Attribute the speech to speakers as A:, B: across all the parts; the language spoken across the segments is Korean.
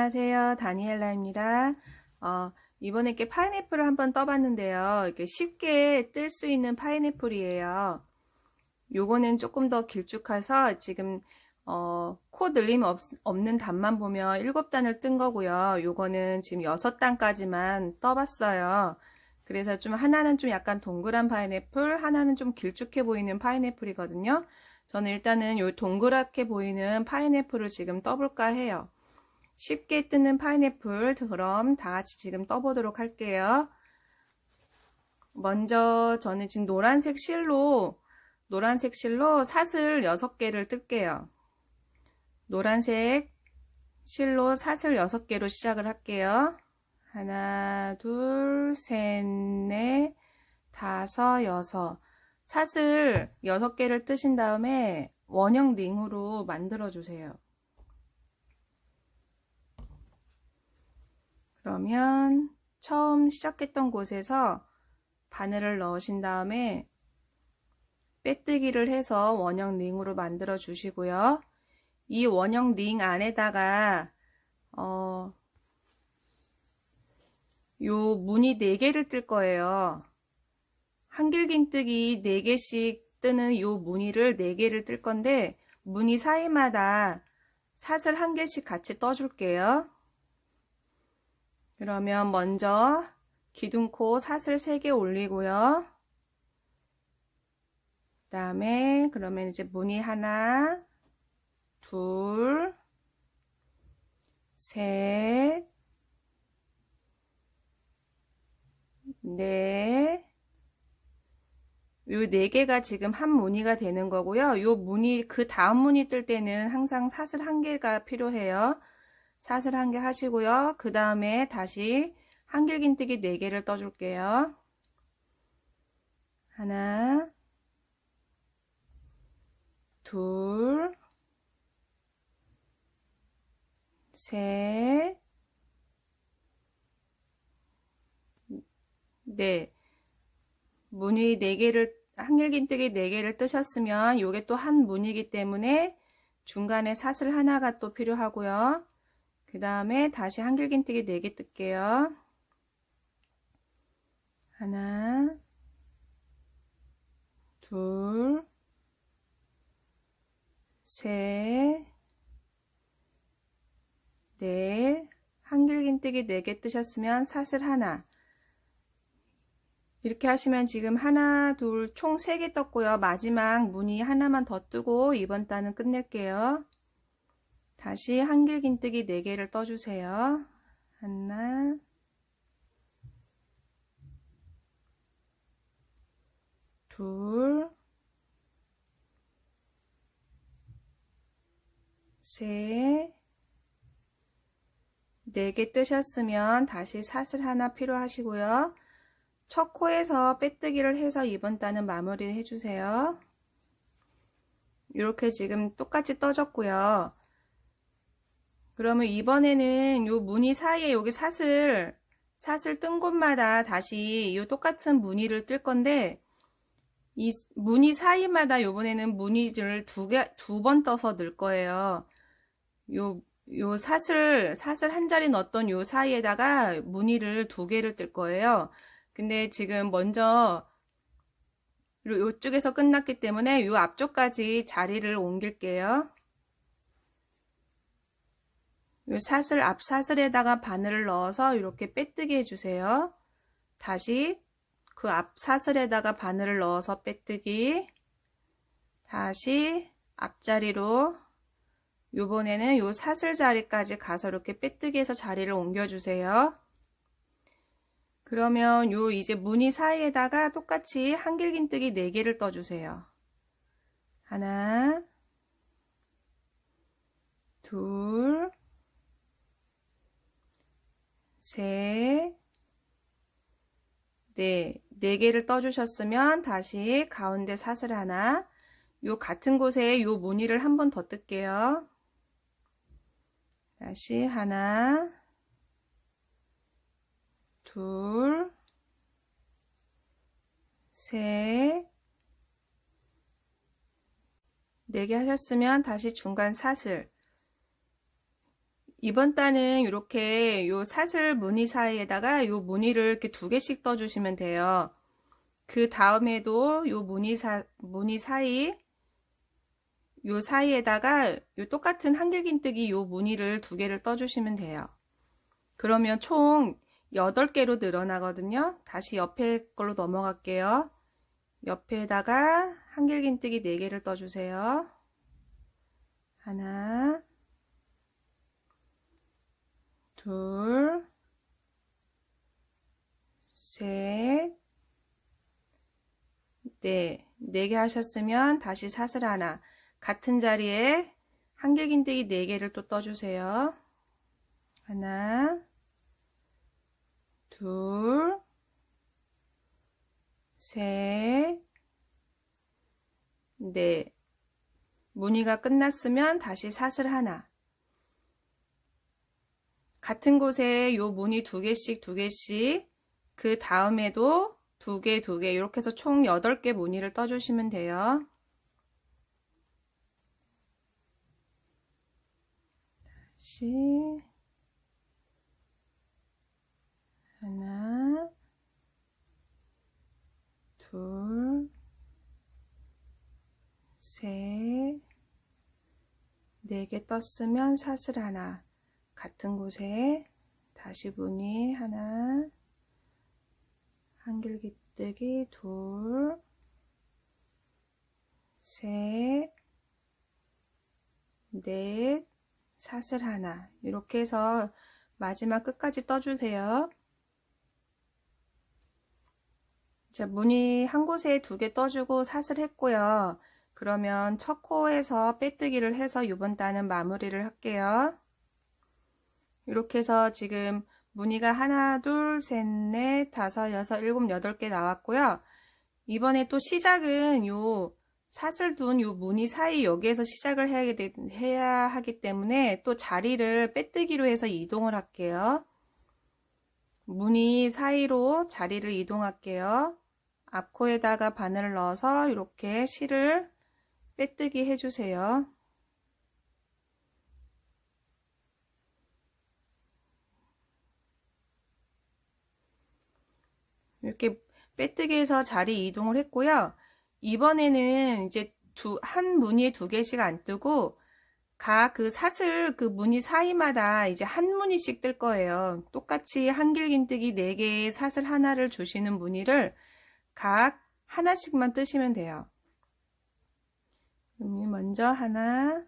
A: 안녕하세요. 다니엘라입니다. 이번에 이렇게 파인애플을 한번 떠봤는데요. 이렇게 쉽게 뜰 수 있는 파인애플이에요. 요거는 조금 더 길쭉해서 지금 코 늘림 없는 단만 보면 7단을 뜬 거고요. 요거는 지금 6단까지만 떠봤어요. 그래서 좀 하나는 좀 약간 동그란 파인애플, 하나는 좀 길쭉해 보이는 파인애플이거든요. 저는 일단은 요 동그랗게 보이는 파인애플을 지금 떠볼까 해요. 쉽게 뜨는 파인애플, 그럼 다 같이 지금 떠보도록 할게요. 먼저 저는 지금 노란색 실로 사슬 6개를 뜰게요. 노란색 실로 사슬 6개로 시작을 할게요. 하나, 둘, 셋, 넷, 다섯, 여섯. 사슬 6개를 뜨신 다음에 원형 링으로 만들어 주세요. 그러면 처음 시작했던 곳에서 바늘을 넣으신 다음에 빼뜨기를 해서 원형 링으로 만들어 주시고요. 이 원형 링 안에다가 요 무늬 4개를 뜰 거예요. 한길긴뜨기 4개씩 뜨는 요 무늬를 4개를 뜰 건데 무늬 사이마다 사슬 1개씩 같이 떠줄게요. 그러면 먼저 기둥코 사슬 3개 올리고요. 그 다음에 그러면 이제 무늬 하나, 둘, 셋, 넷, 요 4개가 지금 한 무늬가 되는 거고요. 요 무늬, 그 다음 무늬 뜰 때는 항상 사슬 1개가 필요해요. 사슬 1개 하시고요. 그 다음에 다시 한길긴뜨기 4개를 떠줄게요. 하나, 둘, 셋, 넷. 무늬 4개를, 한길긴뜨기 4개를 뜨셨으면 요게 또 한 무늬이기 때문에 중간에 사슬 하나가 또 필요하고요. 그 다음에 다시 한길긴뜨기 4개 뜰게요. 하나, 둘, 셋, 넷, 한길긴뜨기 4개 뜨셨으면 사슬 하나. 이렇게 하시면 지금 하나, 둘, 총 3개 떴고요. 마지막 무늬 하나만 더 뜨고 이번 단은 끝낼게요. 다시 한길긴뜨기 4개를 떠주세요. 하나, 둘, 셋, 4개 뜨셨으면 다시 사슬 하나 필요하시고요. 첫 코에서 빼뜨기를 해서 이번 단은 마무리를 해주세요. 이렇게 지금 똑같이 떠졌고요. 그러면 이번에는 요 무늬 사이에 여기 사슬 뜬 곳마다 다시 이 똑같은 무늬를 뜰 건데 이 무늬 사이마다 요번에는 무늬를 두 번 떠서 넣을 거예요. 요 사슬 한 자리 넣었던 요 사이에다가 무늬를 2개를 뜰 거예요. 근데 지금 먼저 요쪽에서 끝났기 때문에 요 앞쪽까지 자리를 옮길게요. 요 사슬 앞 사슬에다가 바늘을 넣어서 이렇게 빼뜨기 해주세요. 다시 그 앞 사슬에다가 바늘을 넣어서 빼뜨기, 다시 앞자리로 요번에는 요 사슬 자리까지 가서 이렇게 빼뜨기해서 자리를 옮겨주세요. 그러면 요 이제 무늬 사이에다가 똑같이 한길긴뜨기 4개를 떠주세요. 하나, 둘, 셋, 넷. 4개를 떠주셨으면 다시 가운데 사슬 하나, 요 같은 곳에 요 무늬를 한 번 더 뜰게요. 다시 하나, 둘, 셋, 4개 하셨으면 다시 중간 사슬 이번 단은 이렇게 요 사슬 무늬 사이에다가 요 무늬를 이렇게 2개씩 떠주시면 돼요. 그 다음에도 요 무늬 사이, 요 사이에다가 요 똑같은 한길긴뜨기 요 무늬를 2개를 떠주시면 돼요. 그러면 총 8개로 늘어나거든요. 다시 옆에 걸로 넘어갈게요. 옆에다가 한길긴뜨기 4개를 떠주세요. 하나, 둘, 셋, 넷. 4개 하셨으면 다시 사슬 하나. 같은 자리에 한길긴뜨기 4개를 또 떠주세요. 하나, 둘, 셋, 넷. 무늬가 끝났으면 다시 사슬 하나. 같은 곳에 요 무늬 2개씩 그 다음에도 2개 이렇게 해서 총 8개 무늬를 떠주시면 돼요. 다시 하나, 둘, 셋, 4개 떴으면 사슬 하나. 같은 곳에 다시 무늬 하나, 한길기뜨기 둘, 셋, 넷, 사슬 하나. 이렇게 해서 마지막 끝까지 떠주세요. 자, 무늬 한 곳에 2개 떠주고 사슬 했고요. 그러면 첫 코에서 빼뜨기를 해서 이번 단은 마무리를 할게요. 이렇게 해서 지금 무늬가 하나, 둘, 셋, 넷, 다섯, 여섯, 일곱, 8개 나왔고요. 이번에 또 시작은 요 사슬 둔 요 무늬 사이 여기에서 시작을 해야 하기 때문에 또 자리를 빼뜨기로 해서 이동을 할게요. 무늬 사이로 자리를 이동할게요. 앞코에다가 바늘을 넣어서 이렇게 실을 빼뜨기 해주세요. 이렇게 빼뜨기해서 자리 이동을 했고요. 이번에는 이제 한 무늬에 2개씩 안 뜨고 각 그 사슬 그 무늬 사이마다 이제 한 무늬씩 뜰 거예요. 똑같이 한길긴뜨기 4개의 사슬 하나를 주시는 무늬를 각 하나씩만 뜨시면 돼요. 먼저 하나,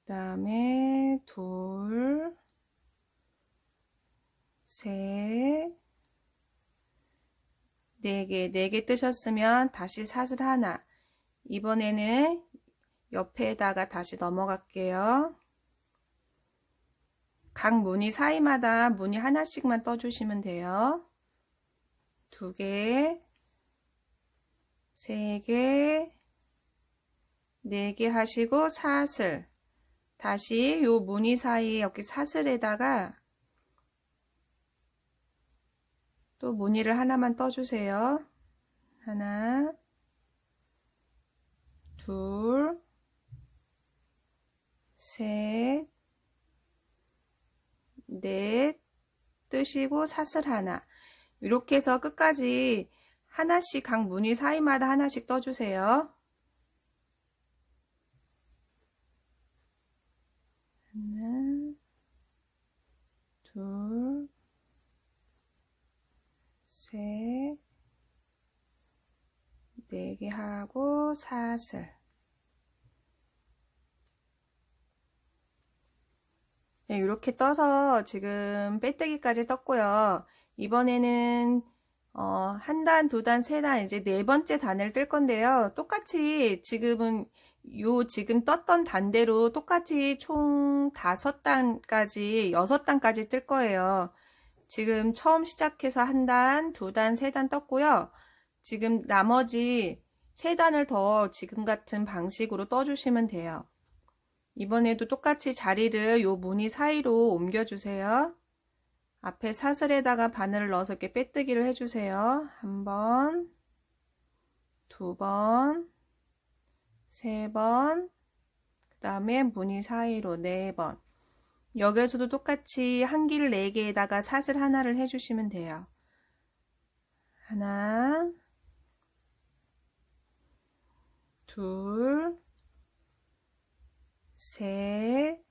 A: 그 다음에 둘, 셋, 4개 뜨셨으면 다시 사슬 하나. 이번에는 옆에다가 다시 넘어갈게요. 각 무늬 사이마다 무늬 하나씩만 떠주시면 돼요. 2개, 3개, 4개 하시고 사슬. 다시 요 무늬 사이에 여기 사슬에다가 또 무늬를 하나만 떠주세요. 하나, 둘, 셋, 넷, 뜨시고 사슬 하나. 이렇게 해서 끝까지 하나씩 각 무늬 사이마다 하나씩 떠주세요. 하나, 둘, 셋, 4개 하고 사슬. 네, 이렇게 떠서 지금 빼뜨기까지 떴고요. 이번에는 한 단, 두 단, 세 단, 이제 4번째 단을 뜰 건데요. 똑같이 지금은 지금 떴던 단대로 똑같이 총 5단까지, 6단까지 뜰 거예요. 지금 처음 시작해서 한 단, 두 단, 세 단 떴고요. 지금 나머지 3단을 더 지금 같은 방식으로 떠주시면 돼요. 이번에도 똑같이 자리를 요 무늬 사이로 옮겨주세요. 앞에 사슬에다가 바늘을 넣어서 이렇게 빼뜨기를 해주세요. 1번, 2번, 3번, 그 다음에 무늬 사이로 4번. 여기에서도 똑같이 한길 4개에다가 사슬 하나를 해주시면 돼요. 하나, 둘, 셋,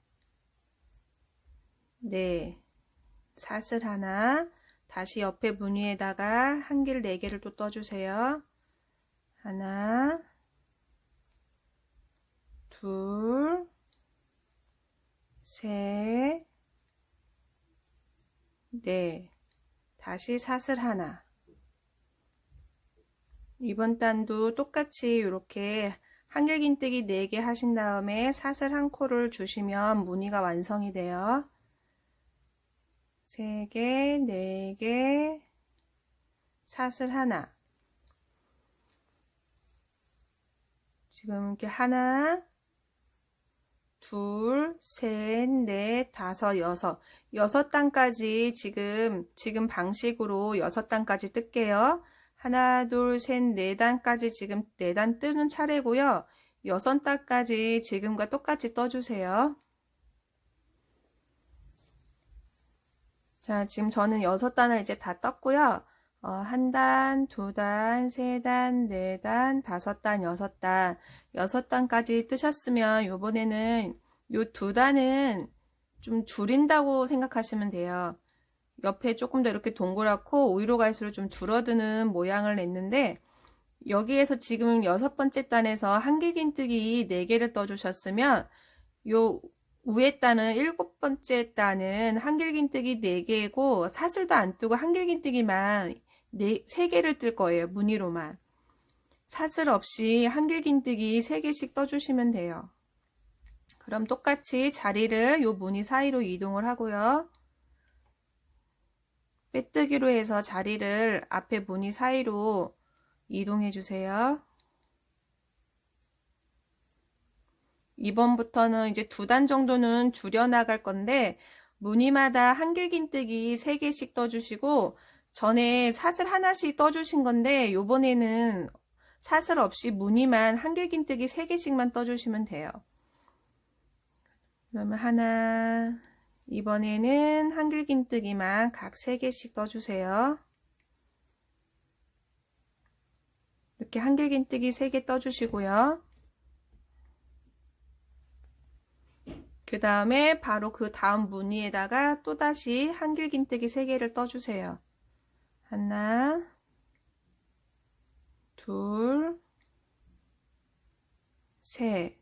A: 넷. 사슬 하나. 다시 옆에 무늬에다가 한길 4개를 또 떠주세요. 하나, 둘, 셋, 넷. 다시 사슬 하나. 이번 단도 똑같이 이렇게 한길긴뜨기 4개 하신 다음에 사슬 한 코를 주시면 무늬가 완성이 돼요. 3개, 4개, 사슬 하나. 지금 이렇게 하나, 둘, 셋, 넷, 다섯, 여섯. 6단까지 지금 방식으로 6단까지 뜰게요. 하나, 둘, 셋, 4단까지 지금 4단 뜨는 차례고요. 6단까지 지금과 똑같이 떠주세요. 자, 지금 저는 6단을 이제 다 떴고요. 1단, 2단, 3단, 4단, 5단, 6단. 6단까지 뜨셨으면 요번에는 요 2단은 좀 줄인다고 생각하시면 돼요. 옆에 조금 더 이렇게 동그랗고 위로 갈수록 좀 줄어드는 모양을 냈는데 여기에서 지금 6번째 단에서 한길긴뜨기 4개를 떠주셨으면 요 위에 단은 7번째 단은 한길긴뜨기 4개고 사슬도 안 뜨고 한길긴뜨기만 3개를 뜰 거예요. 무늬로만. 사슬 없이 한길긴뜨기 3개씩 떠주시면 돼요. 그럼 똑같이 자리를 요 무늬 사이로 이동을 하고요. 빼뜨기로 해서 자리를 앞에 무늬 사이로 이동해 주세요. 이번부터는 이제 2단 정도는 줄여 나갈 건데 무늬마다 한길긴뜨기 3개씩 떠주시고 전에 사슬 하나씩 떠주신 건데 요번에는 사슬 없이 무늬만 한길긴뜨기 3개씩만 떠주시면 돼요. 그러면 하나, 이번에는 한길긴뜨기만 각 3개씩 떠주세요. 이렇게 한길긴뜨기 3개 떠주시고요. 그 다음에 바로 그 다음 무늬에다가 또다시 한길긴뜨기 3개를 떠주세요. 하나, 둘, 셋.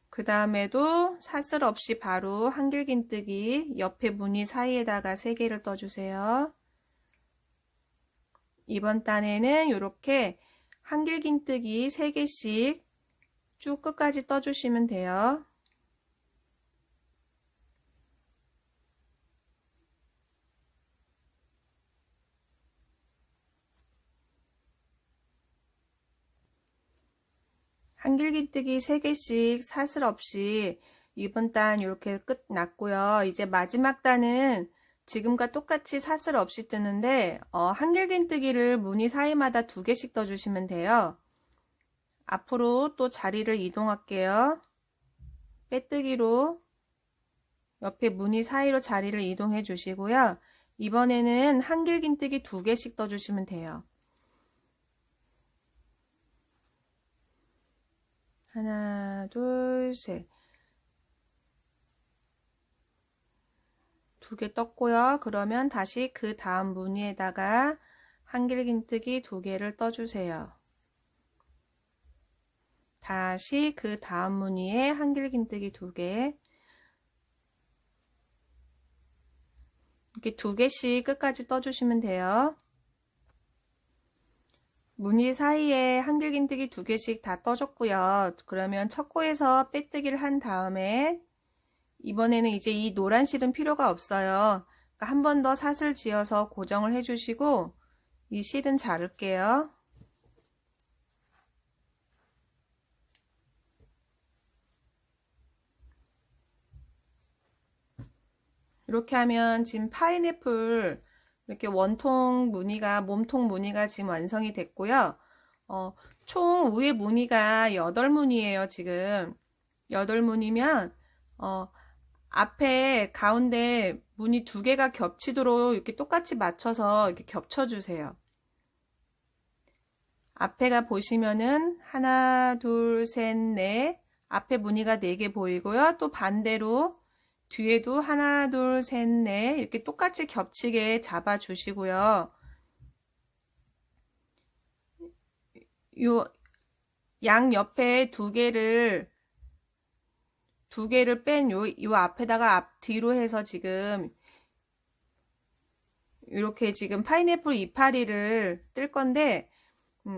A: 그 다음에도 사슬 없이 바로 한길긴뜨기 옆에 무늬 사이에다가 3개를 떠주세요. 이번 단에는 이렇게 한길긴뜨기 3개씩 쭉 끝까지 떠주시면 돼요. 한길긴뜨기 3개씩 사슬 없이 이번 단 이렇게 끝 났고요. 이제 마지막 단은 지금과 똑같이 사슬 없이 뜨는데 한길긴뜨기를 무늬 사이마다 2개씩 떠주시면 돼요. 앞으로 또 자리를 이동할게요. 빼뜨기로 옆에 무늬 사이로 자리를 이동해 주시고요. 이번에는 한길긴뜨기 2개씩 떠주시면 돼요. 하나, 둘, 셋. 2개 떴고요. 그러면 다시 그 다음 무늬에다가 한길긴뜨기 2개를 떠주세요. 다시 그 다음 무늬에 한길긴뜨기 2개. 이렇게 2개씩 끝까지 떠주시면 돼요. 무늬 사이에 한길긴뜨기 2개씩 다 떠줬고요. 그러면 첫 코에서 빼뜨기를 한 다음에 이번에는 이제 이 노란 실은 필요가 없어요. 그러니까 한 번 더 사슬 지어서 고정을 해주시고 이 실은 자를게요. 이렇게 하면 지금 파인애플 이렇게 원통 무늬가 몸통 무늬가 지금 완성이 됐고요. 총 위에 무늬가 8무늬예요. 지금 8문이면 앞에 가운데 문이 2개가 겹치도록 이렇게 똑같이 맞춰서 이렇게 겹쳐주세요. 앞에가 보시면은 하나, 둘, 셋, 넷. 앞에 무늬가 4개 보이고요. 또 반대로 뒤에도 하나, 둘, 셋, 넷. 이렇게 똑같이 겹치게 잡아 주시고요. 요 양 옆에 2개를 뺀 요 앞에다가 앞뒤로 해서 지금 이렇게 지금 파인애플 이파리를 뜰 건데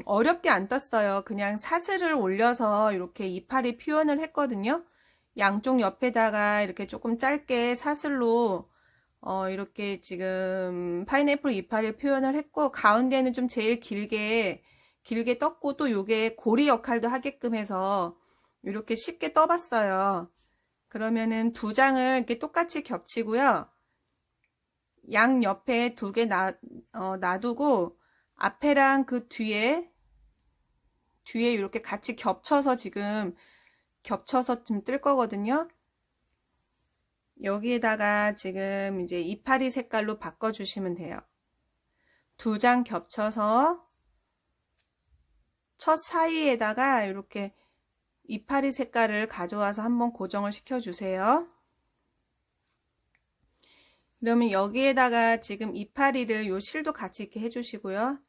A: 어렵게 안 떴어요. 그냥 사슬을 올려서 이렇게 이파리 표현을 했거든요. 양쪽 옆에다가 이렇게 조금 짧게 사슬로 이렇게 지금 파인애플 이파리 표현을 했고, 가운데는 좀 제일 길게 떴고, 또 요게 고리 역할도 하게끔 해서 이렇게 쉽게 떠봤어요. 그러면은 2장을 이렇게 똑같이 겹치고요. 양 옆에 2개 놔두고 앞에랑 그 뒤에 이렇게 같이 겹쳐서 지금 뜰 거거든요. 여기에다가 지금 이제 이파리 색깔로 바꿔주시면 돼요. 2장 겹쳐서 첫 사이에다가 이렇게 이파리 색깔을 가져와서 한번 고정을 시켜주세요. 그러면 여기에다가 지금 이파리를 요 실도 같이 이렇게 해주시고요.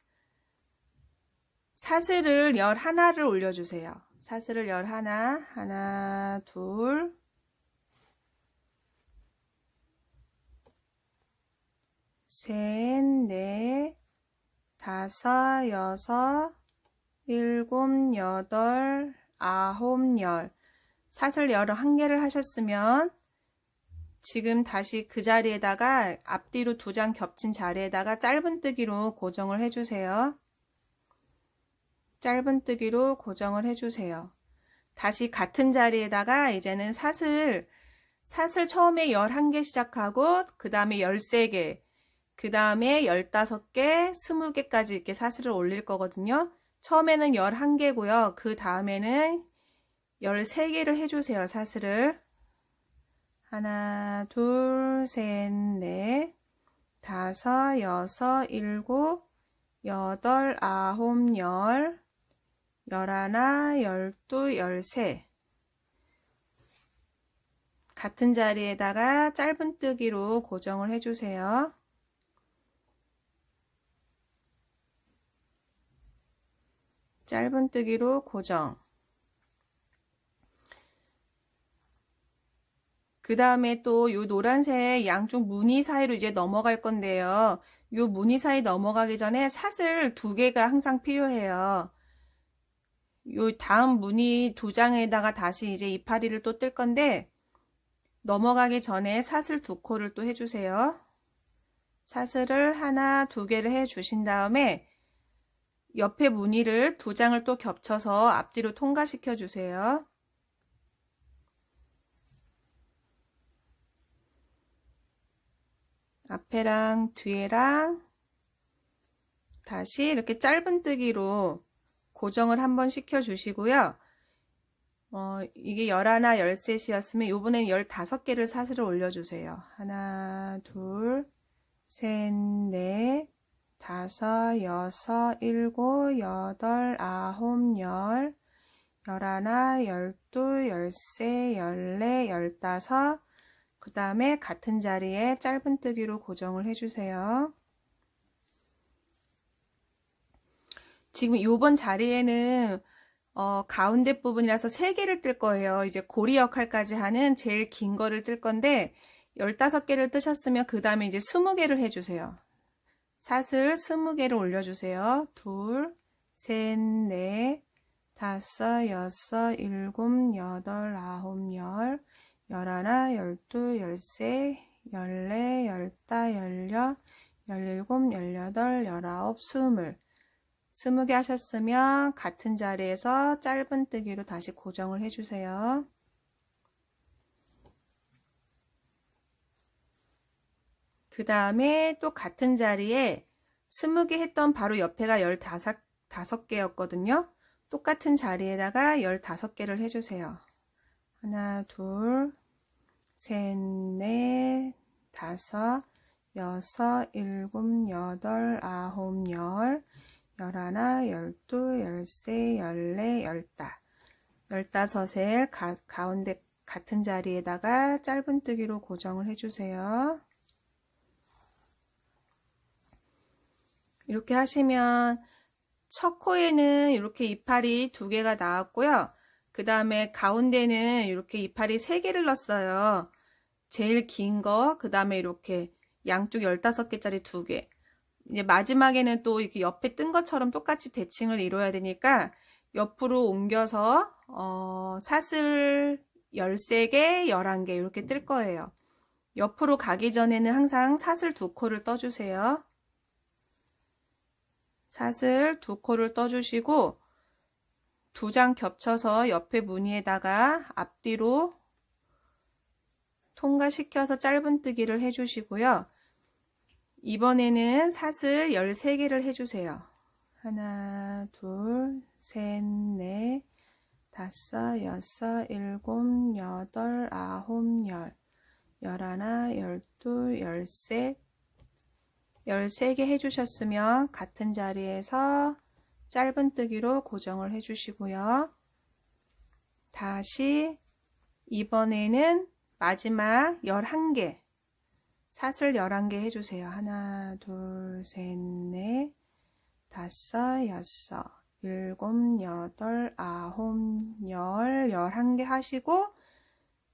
A: 사슬을 11를 올려주세요. 사슬을 11, 하나, 둘, 셋, 넷, 다섯, 여섯, 일곱, 여덟, 아홉, 열. 사슬 11개를 하셨으면 지금 다시 그 자리에다가 앞뒤로 2장 겹친 자리에다가 짧은뜨기로 고정을 해주세요. 짧은뜨기로 고정을 해주세요. 다시 같은 자리에다가 이제는 사슬 처음에 11개 시작하고 그 다음에 13개, 그 다음에 15개, 20개까지 이렇게 사슬을 올릴 거거든요. 처음에는 11개고요. 그 다음에는 13개를 해주세요. 사슬을. 하나, 둘, 셋, 넷, 다섯, 여섯, 일곱, 여덟, 아홉, 열, 11, 12, 13. 같은 자리에다가 짧은뜨기로 고정을 해주세요. 짧은뜨기로 고정. 그 다음에 또 요 노란색 양쪽 무늬 사이로 이제 넘어갈 건데요. 요 무늬 사이 넘어가기 전에 사슬 2개가 항상 필요해요. 요 다음 무늬 2장에다가 다시 이제 이파리를 또 뜰 건데, 넘어가기 전에 사슬 2코를 또 해주세요. 사슬을 하나, 2개를 해주신 다음에 옆에 무늬를 2장을 또 겹쳐서 앞뒤로 통과시켜 주세요. 앞에랑 뒤에랑 다시 이렇게 짧은뜨기로 고정을 한번 시켜 주시고요. 이게 11, 13이었으면 요번엔 15개를 사슬을 올려주세요. 하나, 둘, 셋, 넷, 다섯, 여섯, 일곱, 여덟, 아홉, 열, 11, 12, 13, 14, 15. 그 다음에 같은 자리에 짧은뜨기로 고정을 해주세요. 지금 요번 자리에는 가운데 부분이라서 3개를 뜰 거예요. 이제 고리 역할까지 하는 제일 긴 거를 뜰 건데 15개를 뜨셨으면 그 다음에 이제 20개를 해주세요. 사슬 20개를 올려주세요. 둘, 셋, 넷, 다섯, 여섯, 일곱, 여덟, 아홉, 열, 11, 12, 13, 14, 15, 16, 17, 18, 19, 20개 하셨으면 같은 자리에서 짧은뜨기로 다시 고정을 해주세요. 그 다음에 또 같은 자리에 20개 했던 바로 옆에가 15개였거든요. 똑같은 자리에다가 15개를 해주세요. 하나, 둘, 셋, 넷, 다섯, 여섯, 일곱, 여덟, 아홉, 열, 열하나, 열둘, 열세, 열네, 열다. 15을 가운데 같은 자리에다가 짧은뜨기로 고정을 해주세요. 이렇게 하시면 첫 코에는 이렇게 이파리 2개가 나왔고요. 그 다음에 가운데는 이렇게 이파리 3개를 넣었어요. 제일 긴 거, 그 다음에 이렇게 양쪽 15개짜리 2개. 이제 마지막에는 또 이렇게 옆에 뜬 것처럼 똑같이 대칭을 이뤄야 되니까 옆으로 옮겨서 사슬 13개, 11개 이렇게 뜰 거예요. 옆으로 가기 전에는 항상 사슬 2코를 떠주세요. 사슬 2코를 떠주시고 2장 겹쳐서 옆에 무늬에다가 앞뒤로 통과시켜서 짧은뜨기를 해주시고요. 이번에는 사슬 13개를 해주세요. 하나, 둘, 셋, 넷, 다섯, 여섯, 일곱, 여덟, 아홉, 열, 열하나, 열둘, 열셋, 13개 해주셨으면 같은 자리에서 짧은뜨기로 고정을 해주시고요. 다시 이번에는 마지막 11개 사슬 11개 해주세요. 하나, 둘, 셋, 넷, 다섯, 여섯, 일곱, 여덟, 아홉, 열, 11개 하시고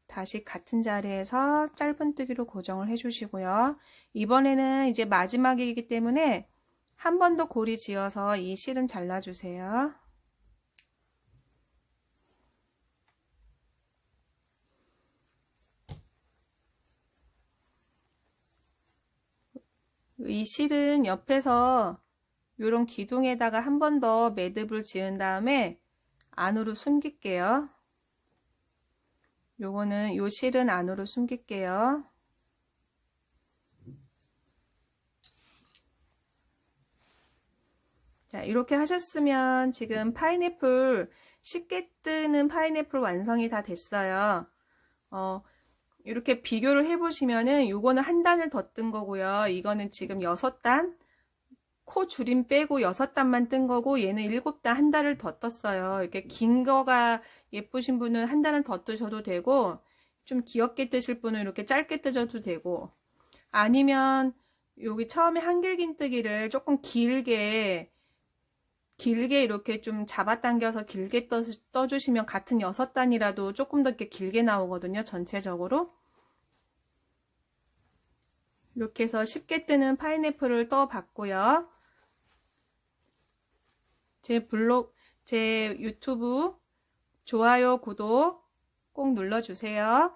A: 다시 같은 자리에서 짧은뜨기로 고정을 해주시고요. 이번에는 이제 마지막이기 때문에 한 번 더 고리 지어서 이 실은 잘라주세요. 이 실은 옆에서 이런 기둥에다가 한 번 더 매듭을 지은 다음에 안으로 숨길게요. 요거는 요 실은 안으로 숨길게요. 자, 이렇게 하셨으면 지금 파인애플, 쉽게 뜨는 파인애플 완성이 다 됐어요. 이렇게 비교를 해보시면은 요거는 한 단을 더 뜬 거고요. 이거는 지금 6단, 코 줄임 빼고 6단만 뜬 거고 얘는 7단, 한 단을 더 떴어요. 이렇게 긴 거가 예쁘신 분은 한 단을 더 뜨셔도 되고 좀 귀엽게 뜨실 분은 이렇게 짧게 뜨셔도 되고 아니면 여기 처음에 한길긴뜨기를 조금 길게 이렇게 좀 잡아당겨서 길게 떠주시면 같은 6단이라도 조금 더 이렇게 길게 나오거든요. 전체적으로. 이렇게 해서 쉽게 뜨는 파인애플을 떠봤고요. 제 유튜브 좋아요, 구독 꼭 눌러주세요.